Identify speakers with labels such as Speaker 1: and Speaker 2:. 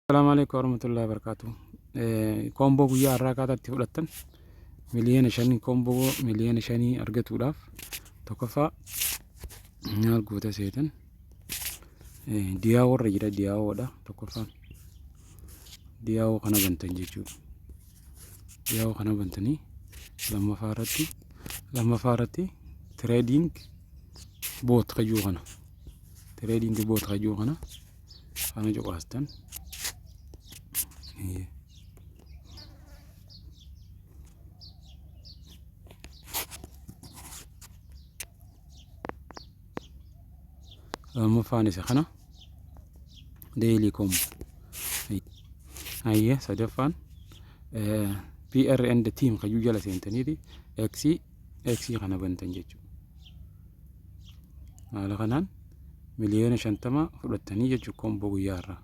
Speaker 1: السلام عليكم ورحمة الله وبركاته. كومبو guyyaa har'aa kaatatti fudhattan miliyoona 5 koomboo miliyoona 5 argatuudhaaf tokkoffaa maal goota seetan diyaawoo irra jira. Diyaawoodha tokkoffaan diyaawoo kana bantan jechuudha. Diyaawoo kana bantanii lammaffaa irratti trading boot qayyuu kana kana joqaastan lammaffaan isa kana daily combo ayya sadaffaan PR and team qayyuu jala seentaniiti XC kana bantan jechuudha. Haala kanaan miliyoona 50 fudhattanii jechuudha combo guyyaa har'aa.